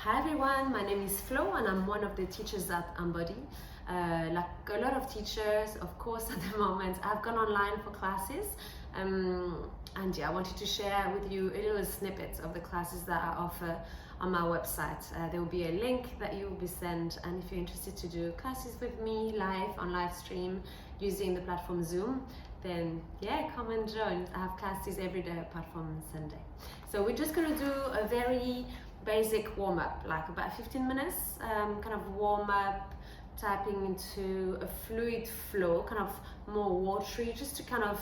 Hi everyone, my name is Flo and I'm one of the teachers at Embody. Like a lot of teachers, of course, at the moment, I've gone online for classes. And yeah, I wanted to share with you a little snippet of the classes that I offer on my website. There will be a link that you will be sent, and if you're interested to do classes with me live on live stream using the platform Zoom, then yeah, come and join. I have classes every day apart from Sunday. So we're just going to do a very basic warm-up, like about 15 minutes, kind of warm-up, tapping into a fluid flow, kind of more watery, just to kind of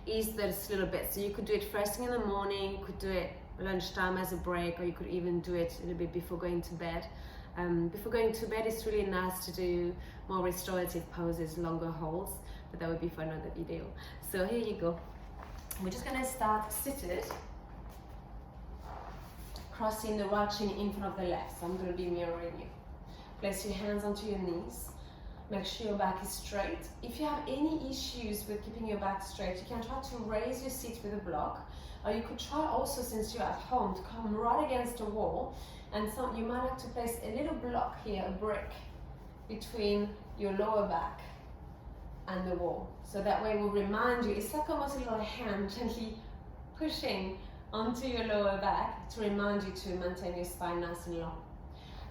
ease this a little bit. So you could do it first thing in the morning, you could do it lunchtime as a break, or you could even do it a little bit before going to bed. Before going to bed, it's really nice to do more restorative poses, longer holds, but that would be for another video. So here you go. We're just gonna start seated, crossing the right shin in front of the left. So I'm gonna be mirroring you. Place your hands onto your knees. Make sure your back is straight. If you have any issues with keeping your back straight, you can try to raise your seat with a block, or you could try also, since you're at home, to come right against the wall, and you might have to place a little block here, a brick, between your lower back and the wall. So that way it will remind you, it's like almost a little hand gently pushing onto your lower back to remind you to maintain your spine nice and long.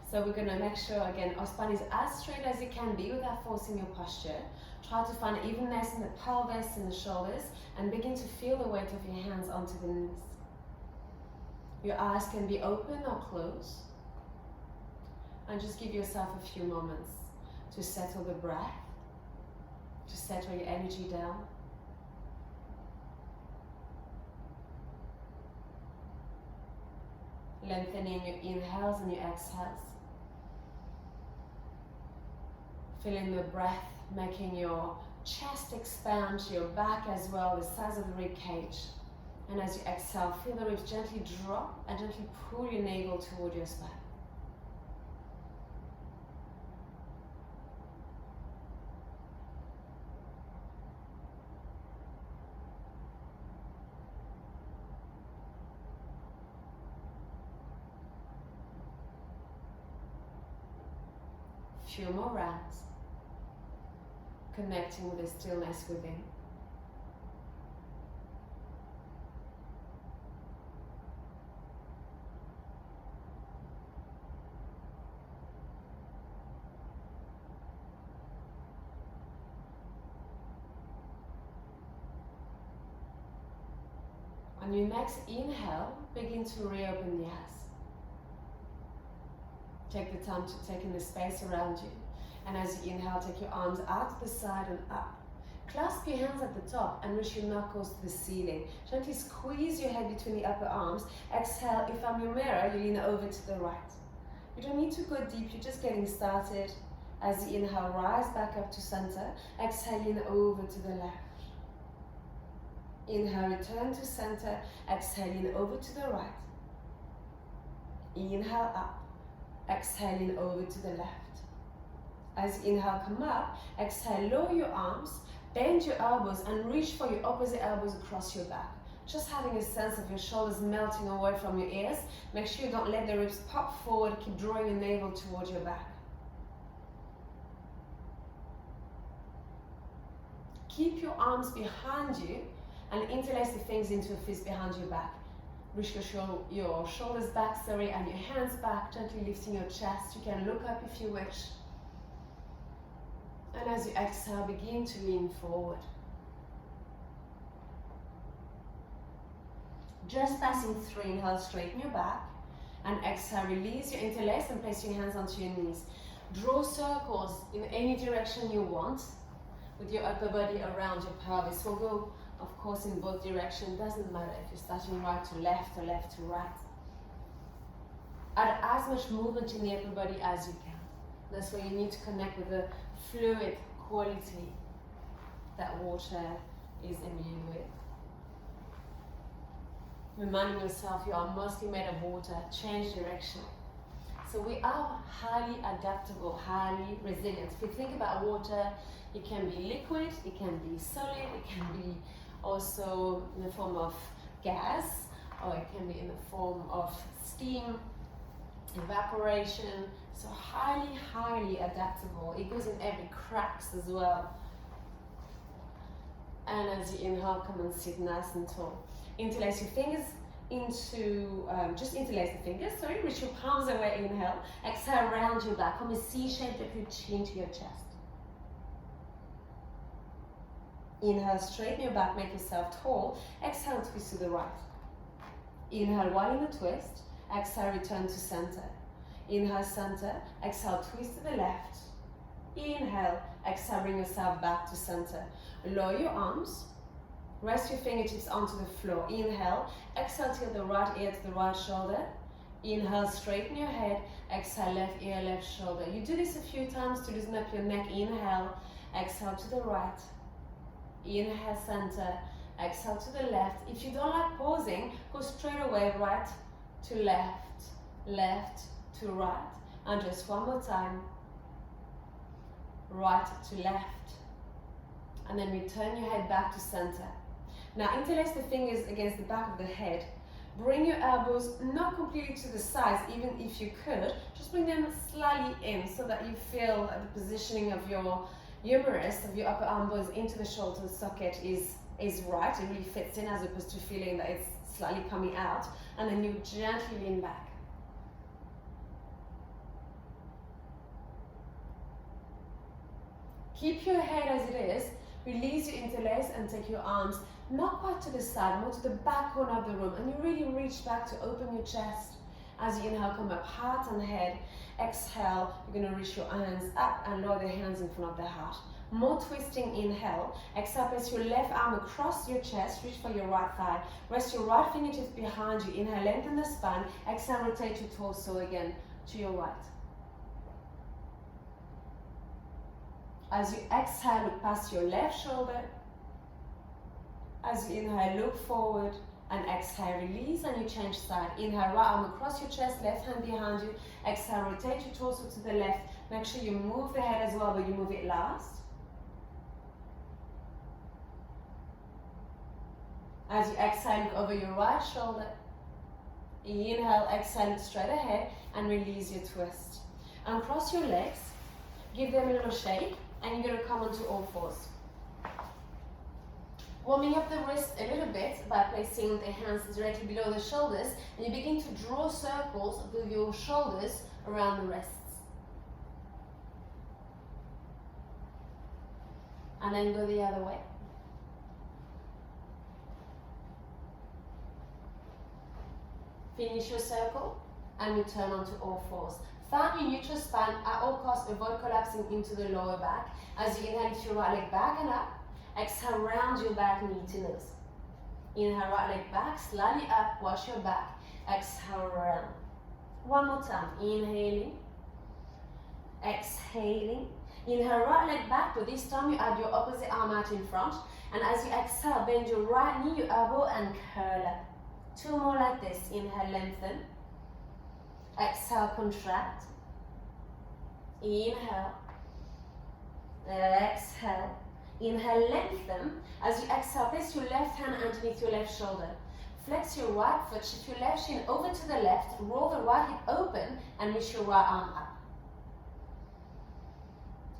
So we're going to make sure, again, our spine is as straight as it can be without forcing your posture. Try to find evenness in the pelvis and the shoulders, and begin to feel the weight of your hands onto the knees. Your eyes can be open or closed. And just give yourself a few moments to settle the breath, to settle your energy down. Lengthening your inhales and your exhales. Feeling the breath making your chest expand, your back as well, the size of the rib cage. And as you exhale, feel the ribs gently drop and gently pull your navel toward your spine. Few more rounds, connecting with the stillness within. On your next inhale, begin to reopen the eyes. Take the time to take in the space around you. And as you inhale, take your arms out to the side and up. Clasp your hands at the top and reach your knuckles to the ceiling. Gently squeeze your head between the upper arms. Exhale, if I'm your mirror, you lean over to the right. You don't need to go deep, you're just getting started. As you inhale, rise back up to center. Exhale, lean over to the left. Inhale, return to center. Exhale, lean over to the right. Inhale, up. Exhaling over to the left. As you inhale, come up. Exhale, lower your arms, bend your elbows and reach for your opposite elbows across your back. Just having a sense of your shoulders melting away from your ears. Make sure you don't let the ribs pop forward. Keep drawing your navel towards your back. Keep your arms behind you and interlace the fingers into a fist behind your back. Reach your shoulders back, and your hands back, gently lifting your chest. You can look up if you wish. And as you exhale, begin to lean forward. Just passing through, inhale, straighten your back. And exhale, release your interlace and place your hands onto your knees. Draw circles in any direction you want with your upper body around your pelvis. We'll go, of course, in both directions. Doesn't matter if you're starting right to left or left to right. Add as much movement in the upper body as you can. That's where you need to connect with the fluid quality that water is imbued with. Reminding yourself you are mostly made of water. Change direction. So we are highly adaptable, highly resilient. If you think about water, it can be liquid, it can be solid, it can be also in the form of gas, or it can be in the form of steam. evaporation. So highly, highly adaptable. It goes in every cracks as well. And as you inhale, come and sit nice and tall. Interlace your fingers just interlace the fingers, sorry, reach your palms away, inhale. Exhale, round your back, come a C shape, drop your chin to your chest. Inhale, straighten your back, make yourself tall. Exhale, twist to the right. Inhale, while in the twist. Exhale, return to center. Inhale, center. Exhale, twist to the left. Inhale, exhale, bring yourself back to center. Lower your arms. Rest your fingertips onto the floor. Inhale, exhale, tilt the right ear to the right shoulder. Inhale, straighten your head. Exhale, left ear, left shoulder. You do this a few times to loosen up your neck. Inhale, exhale to the right. Inhale, center. Exhale to the left. If you don't like pausing, go straight away, right to left, left to right. And just one more time. Right to left. And then return your head back to center. Now interlace the fingers against the back of the head. Bring your elbows not completely to the sides, even if you could. Just bring them slightly in so that you feel the positioning of your humerus, of your upper arm bones into the shoulder socket is right. It really fits in as opposed to feeling that it's slightly coming out. And then you gently lean back. Keep your head as it is. Release your interlace and take your arms not quite to the side, more to the back corner of the room. And you really reach back to open your chest. As you inhale, come up, heart and head. Exhale, you're going to reach your hands up and lower the hands in front of the heart. More twisting, inhale. Exhale, place your left arm across your chest, reach for your right thigh. Rest your right fingertips behind you. Inhale, lengthen the spine. Exhale, rotate your torso again to your right. As you exhale, look past your left shoulder. As you inhale, look forward and exhale, release and you change side. Inhale, right arm across your chest, left hand behind you. Exhale, rotate your torso to the left. Make sure you move the head as well, but you move it last. As you exhale, look over your right shoulder. Inhale, exhale, look straight ahead and release your twist. Uncross your legs, give them a little shake. And you're going to come onto all fours. Warming up the wrist a little bit by placing the hands directly below the shoulders, and you begin to draw circles with your shoulders around the wrists. And then go the other way. Finish your circle and return onto all fours. Find your neutral spine, at all costs avoid collapsing into the lower back. As you inhale, lift your right leg back and up. Exhale, round your back, knee to nose. Inhale, right leg back, slightly up, wash your back. Exhale, round. One more time, inhaling. Exhaling. Inhale, right leg back, but this time you add your opposite arm out in front. And as you exhale, bend your right knee, your elbow, and curl up. Two more like this. Inhale, lengthen. Exhale, contract. Inhale. Exhale. Inhale, lengthen. As you exhale, place your left hand underneath your left shoulder. Flex your right foot, shift your left shin over to the left, roll the right hip open, and reach your right arm up.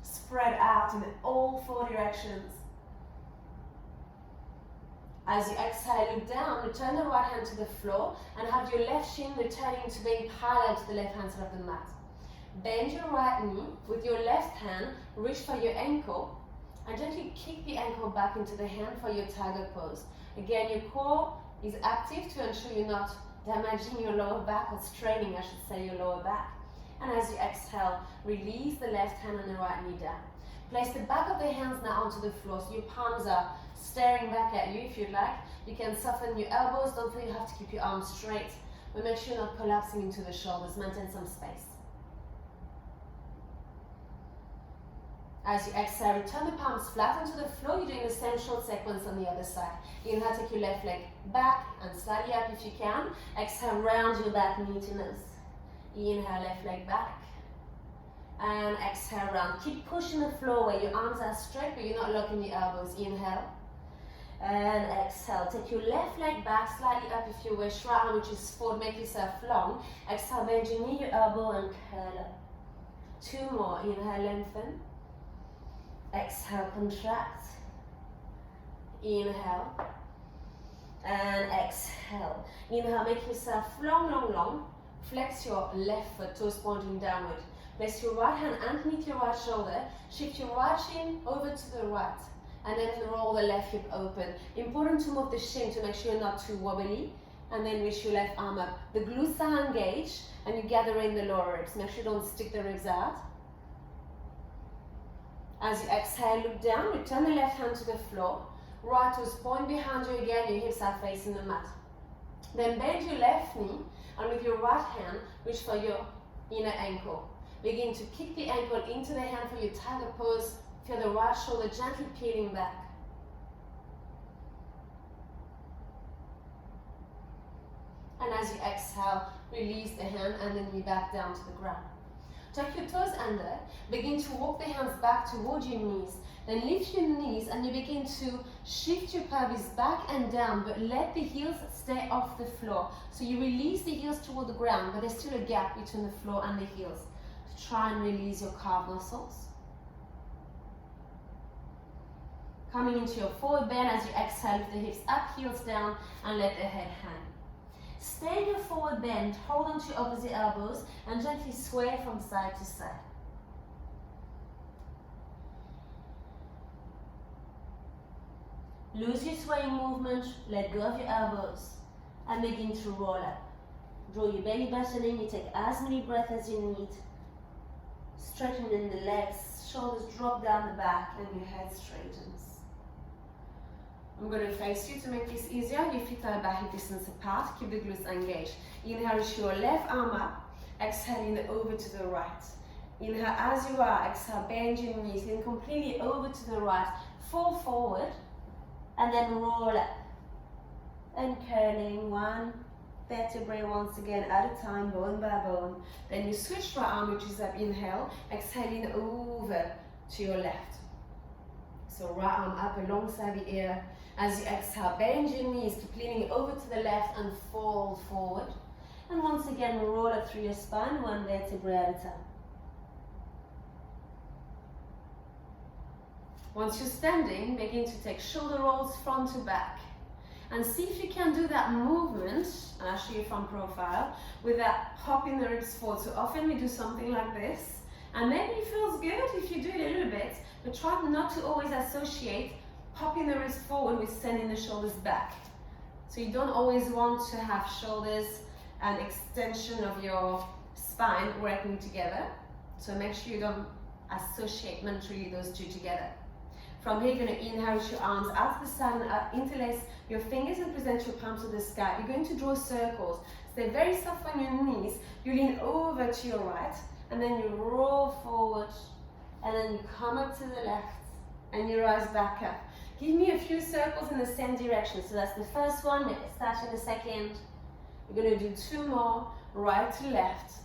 Spread out in all four directions. As you exhale, look down, return the right hand to the floor and have your left shin returning to being parallel to the left hand side of the mat. Bend your right knee with your left hand, reach for your ankle and gently kick the ankle back into the hand for your tiger pose. Again, your core is active to ensure you're not damaging your lower back or straining, I should say, your lower back. And as you exhale, release the left hand and the right knee down. Place the back of the hands now onto the floor so your palms are staring back at you if you'd like. You can soften your elbows, don't feel you have to keep your arms straight, but make sure you're not collapsing into the shoulders, maintain some space. As you exhale, return the palms flat onto the floor. You're doing the same short sequence on the other side. Inhale, take your left leg back and slightly up if you can. Exhale, round your back, knee to nose. Inhale, left leg back. And exhale, round. Keep pushing the floor where your arms are straight, but you're not locking your elbows. Inhale. And exhale, take your left leg back, slightly up if you wish, right arm which is forward, make yourself long. Exhale, bend your knee, your elbow and curl up. 2 more, inhale, lengthen. Exhale, contract. Inhale. And exhale. Inhale, make yourself long, long, long. Flex your left foot, toes pointing downward. Place your right hand underneath your right shoulder. Shift your right shin over to the right. And then roll the left hip open. Important to move the shin to make sure you're not too wobbly. And then reach your left arm up. The glutes are engaged and you gather in the lower ribs. Make sure you don't stick the ribs out. As you exhale, look down, return the left hand to the floor. Right toes point behind you again, your hips are facing the mat. Then bend your left knee and with your right hand, reach for your inner ankle. Begin to kick the ankle into the hand for your tiger pose. Feel the right shoulder gently peeling back. And as you exhale, release the hand and the knee back down to the ground. Tuck your toes under. Begin to walk the hands back towards your knees. Then lift your knees and you begin to shift your pelvis back and down, but let the heels stay off the floor. So you release the heels toward the ground, but there's still a gap between the floor and the heels. To try and release your calf muscles. Coming into your forward bend as you exhale, lift the hips up, heels down, and let the head hang. Stay in your forward bend, hold on to your opposite elbows, and gently sway from side to side. Lose your swaying movement, let go of your elbows, and begin to roll up. Draw your belly button in, you take as many breaths as you need. Straightening the legs, shoulders drop down the back, and your head straightens. I'm going to face you to make this easier. Your feet are about hip distance apart. Keep the glutes engaged. Inhale, reach your left arm up. Exhaling over to the right. Inhale as you are. Exhale, bend your knees. Lean completely over to the right. Fall forward. And then roll up. And curling one vertebrae once again at a time, bone by bone. Then you switch right arm, which is up. Inhale. Exhaling over to your left. So right arm up alongside the ear. As you exhale, bend your knees, keep leaning over to the left and fold forward. And once again, roll up through your spine, one vertebrae at a time. Once you're standing, begin to take shoulder rolls front to back. And see if you can do that movement, and I'll show you from profile, with that hopping the ribs forward. So often we do something like this, and maybe it feels good if you do it a little bit, but try not to always associate popping the wrist forward with sending the shoulders back. So you don't always want to have shoulders and extension of your spine working together. So make sure you don't associate mentally those two together. From here, you're going to inhale, reach your arms out to the side and up, interlace your fingers and present your palms to the sky. You're going to draw circles. Stay very soft on your knees. You lean over to your right, and then you roll forward, and then you come up to the left, and you rise back up. Give me a few circles in the same direction. So that's the first one, maybe start in the second. We're going to do 2 more, right to left.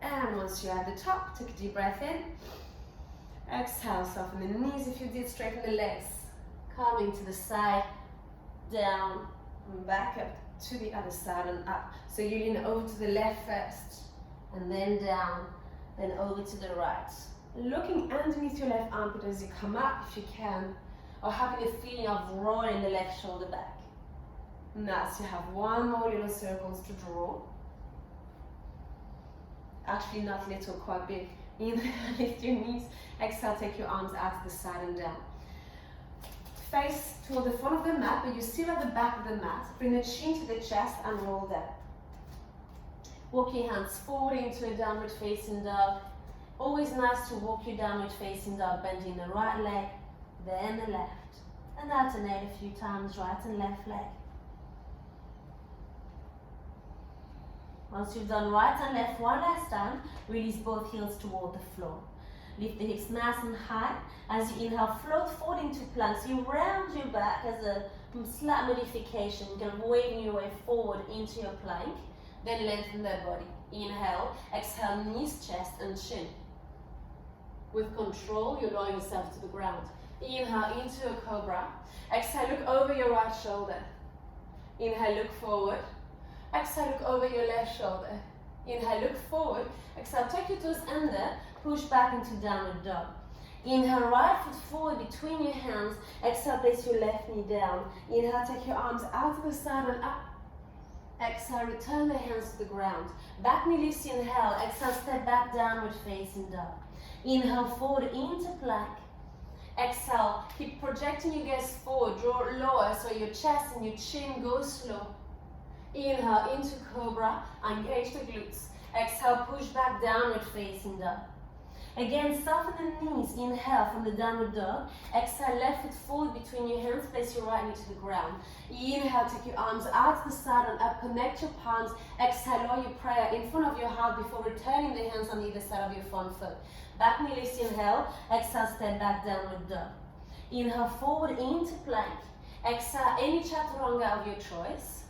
And once you're at the top, take a deep breath in. Exhale, soften the knees if you did, straighten the legs. Coming to the side, down, and back up to the other side and up. So you lean over to the left first, and then down, then over to the right. Looking underneath your left armpit as you come up if you can, or having a feeling of rolling the left shoulder back. Now, so you have 1 more little circles to draw. Actually not little, quite big. Inhale, lift your knees. Exhale, take your arms out to the side and down. Face toward the front of the mat, but you're still at the back of the mat. Bring the chin to the chest and roll down. Walk your hands forward into a downward facing dog. Always nice to walk your downward facing dog, bending the right leg, then the left. And alternate a few times, right and left leg. Once you've done right and left one last time, release both heels toward the floor. Lift the hips nice and high. As you inhale, float forward into plank. So you round your back as a slight modification, kind of waving your way forward into your plank. then lengthen their body. Inhale, exhale, knees, chest, and chin. With control, you lower yourself to the ground. Inhale into a cobra. Exhale, look over your right shoulder. Inhale, look forward. Exhale, look over your left shoulder. Inhale, look forward. Exhale, take your toes under, push back into downward dog. Inhale, right foot forward between your hands. Exhale, place your left knee down. Inhale, take your arms out to the side and up. Exhale, return the hands to the ground. Back knee lifts, inhale. Exhale, step back, downward facing dog. Inhale, forward into plank. Exhale, keep projecting your gaze forward, draw lower so your chest and your chin go slow. Inhale into cobra, engage the glutes. Exhale, push back, downward facing dog. Again, soften the knees. Inhale from the downward dog. Exhale, left foot forward between your hands. Place your right knee to the ground. Inhale, take your arms out to the side and up. Connect your palms. Exhale, lower your prayer in front of your heart before returning the hands on either side of your front foot. Back knee lifts, inhale. Exhale, step back, downward dog. Inhale, forward into plank. Exhale, any chaturanga of your choice.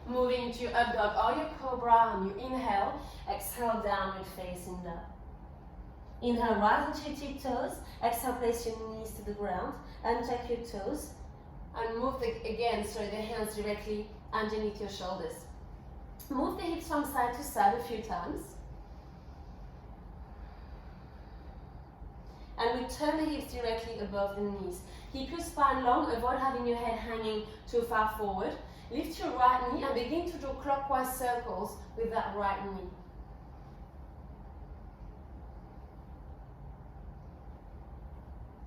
Moving into your up dog or your cobra on your inhale. Exhale, downward facing dog. Inhale, rise onto your tiptoes. Exhale, place your knees to the ground. Untuck your toes. And move the hands directly underneath your shoulders. Move the hips from side to side a few times. And return the hips directly above the knees. Keep your spine long. Avoid having your head hanging too far forward. Lift your right knee and begin to draw clockwise circles with that right knee.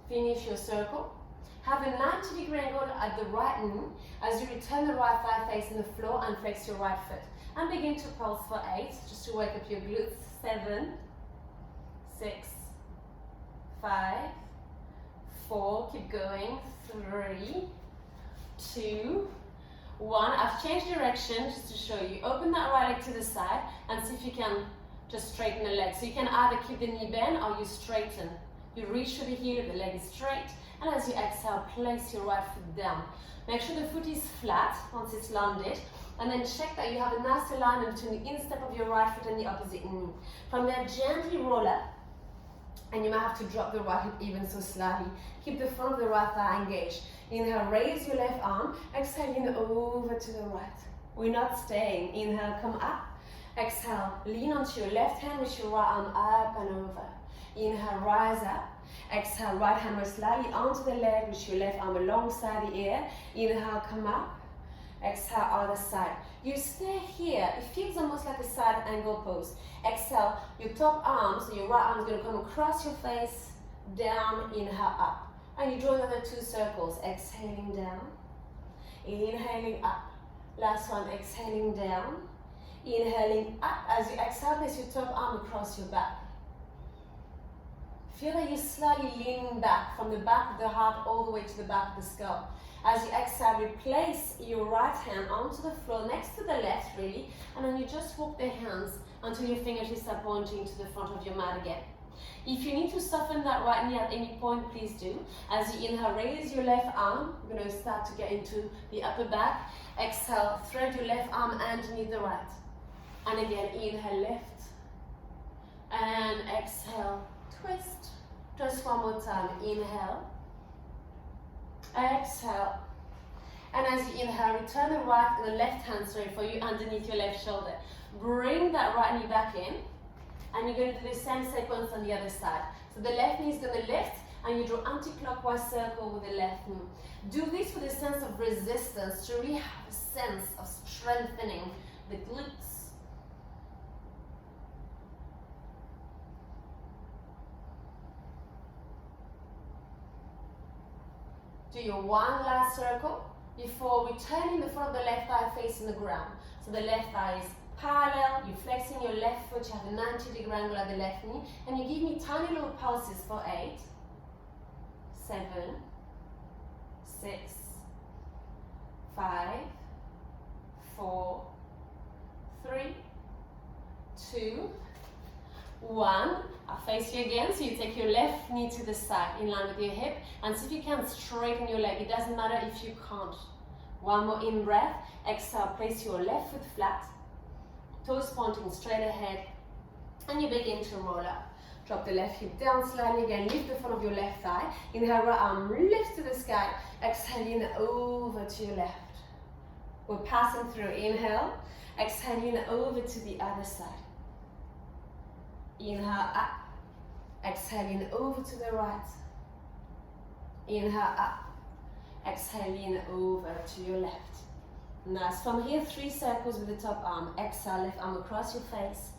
Finish your circle. Have a 90-degree angle at the right knee as you return the right thigh facing the floor and flex your right foot. And begin to pulse for 8, just to wake up your glutes. 7, 6, 5, 4, keep going. 3, 2, 1. I've changed direction just to show you. Open that right leg to the side and see if you can just straighten the leg. So you can either keep the knee bent or you straighten. You reach to the heel, the leg is straight, and as you exhale, place your right foot down. Make sure the foot is flat once it's landed, and then check that you have a nice alignment between the instep of your right foot and the opposite knee. From there, gently roll up, and you might have to drop the right hip even so slightly. Keep the front of the right thigh engaged. Inhale, raise your left arm. Exhale, lean over to the right. We're not staying. Inhale, come up. Exhale, lean onto your left hand with your right arm up and over. Inhale, rise up. Exhale, right hand more slightly onto the leg with your left arm alongside the ear. Inhale, come up. Exhale, other side. You stay here. It feels almost like a side angle pose. Exhale, your top arm, so your right arm is going to come across your face, down, inhale, up. And you draw another 2 circles. Exhaling down, inhaling up. Last one, exhaling down, inhaling up. As you exhale, place your top arm across your back. Feel that you're slightly leaning back from the back of the heart all the way to the back of the skull. As you exhale, replace your right hand onto the floor next to the left, really, and then you just walk the hands until your fingertips are pointing to the front of your mat again. If you need to soften that right knee at any point, please do. As you inhale, raise your left arm. We're going to start to get into the upper back. Exhale, thread your left arm underneath the right. And again, inhale, lift. And exhale, twist. Just one more time. Inhale. Exhale. And as you inhale, return the right and the left hand, for you underneath your left shoulder. Bring that right knee back in. And you're going to do the same sequence on the other side. So the left knee is going to lift and you draw anti-clockwise circle with the left knee. Do this with a sense of resistance to really have a sense of strengthening the glutes. Do your one last circle before returning the front of the left thigh facing the ground. So the left thigh is parallel, you're flexing your left foot, you have a 90-degree angle at the left knee, and you give me tiny little pulses for 8, 7, 6, 5, 4, 3, 2, 1. I'll face you again, so you take your left knee to the side in line with your hip and see if you can straighten your leg. It doesn't matter if you can't. One more in breath. Exhale, place your left foot flat. toes pointing straight ahead, and you begin to roll up. Drop the left hip down slightly again, lift the front of your left thigh. Inhale, right arm lifts to the sky. Exhale in over to your left. We're passing through. Inhale, exhale in over to the other side. Inhale up, exhale in over to the right. Inhale up, exhale in over to your left. Nice. From here, 3 circles with the top arm. Exhale, left arm across your face.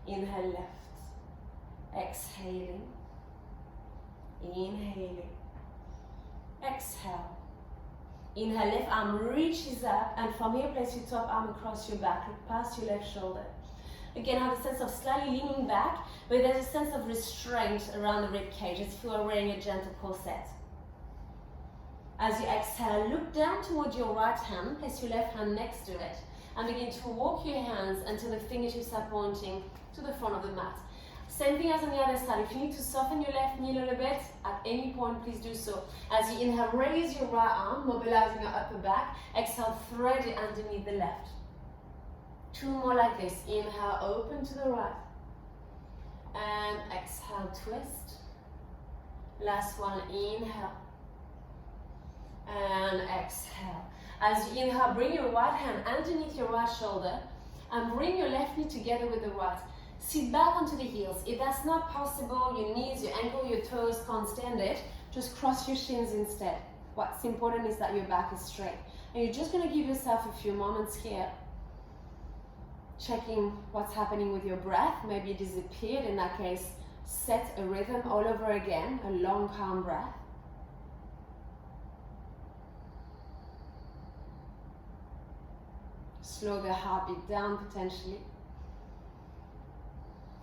Inhale, left. Exhaling. Inhaling. Exhale. Inhale, left arm reaches up, and from here, place your top arm across your back, look past your left shoulder. Again, have a sense of slightly leaning back, but there's a sense of restraint around the rib cage as if you are wearing a gentle corset. As you exhale, look down toward your right hand, place your left hand next to it, and begin to walk your hands until the fingertips are pointing to the front of the mat. Same thing as on the other side. If you need to soften your left knee a little bit, at any point, please do so. As you inhale, raise your right arm, mobilizing your upper back. Exhale, thread it underneath the left. 2 more like this. Inhale, open to the right. And exhale, twist. Last one, inhale. And exhale. As you inhale, bring your right hand underneath your right shoulder and bring your left knee together with the right. Sit back onto the heels. If that's not possible, your knees, your ankle, your toes can't stand it, just cross your shins instead. What's important is that your back is straight. And you're just going to give yourself a few moments here, checking what's happening with your breath. Maybe it disappeared. In that case, set a rhythm all over again, a long, calm breath. Slow the heartbeat down potentially.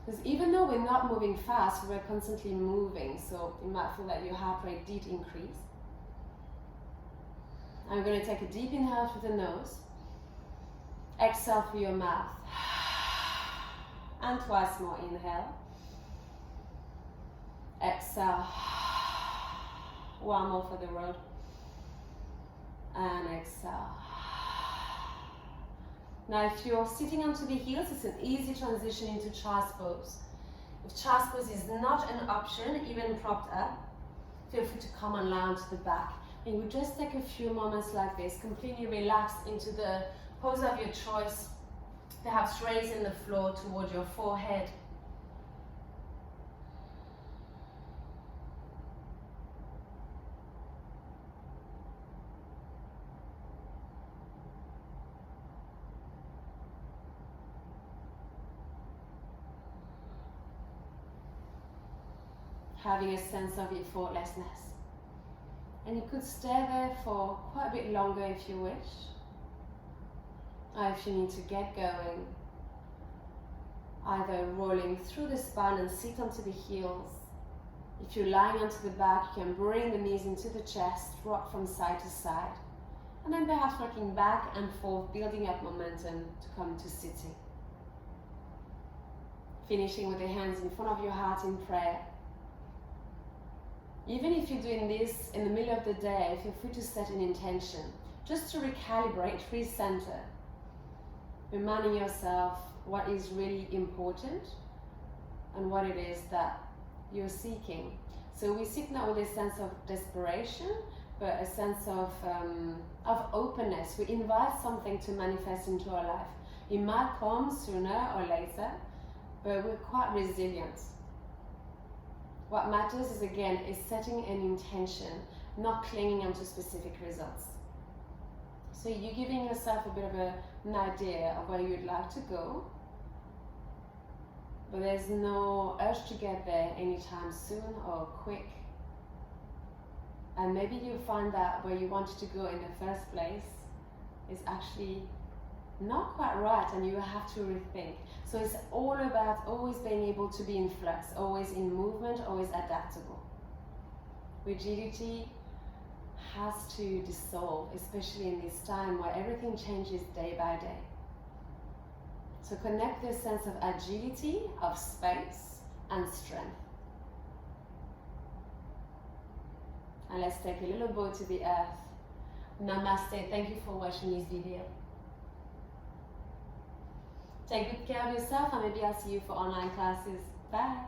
Because even though we're not moving fast, we're constantly moving, so you might feel that your heart rate did increase. I'm going to take a deep inhale through the nose, exhale through your mouth, and twice more. Inhale, exhale, one more for the road, and exhale. Now, if you're sitting onto the heels, it's an easy transition into child's pose. If child's pose is not an option, even propped up, feel free to come and lie onto the back. And you just take a few moments like this, completely relaxed into the pose of your choice, perhaps raising the floor toward your forehead. Having a sense of effortlessness. And you could stay there for quite a bit longer if you wish, or if you need to get going, either rolling through the spine and sit onto the heels. If you're lying onto the back, you can bring the knees into the chest, rock from side to side, and then perhaps rocking back and forth, building up momentum to come to sitting. Finishing with the hands in front of your heart in prayer. Even if you're doing this in the middle of the day, feel free to set an intention, just to recalibrate, recenter, reminding yourself what is really important and what it is that you're seeking. So we seek not with a sense of desperation, but a sense of openness. We invite something to manifest into our life. It might come sooner or later, but we're quite resilient. What matters is, again, is setting an intention, not clinging onto specific results. So you're giving yourself a bit of an idea of where you'd like to go, but there's no urge to get there anytime soon or quick. And maybe you find that where you wanted to go in the first place is actually not quite right, and you have to rethink. So it's all about always being able to be in flux, always in movement, always adaptable. Rigidity has to dissolve, especially in this time where everything changes day by day. So connect this sense of agility, of space and strength. And let's take a little bow to the earth. Namaste. Thank you for watching this video. Take good care of yourself, and maybe I'll see you for online classes. Bye.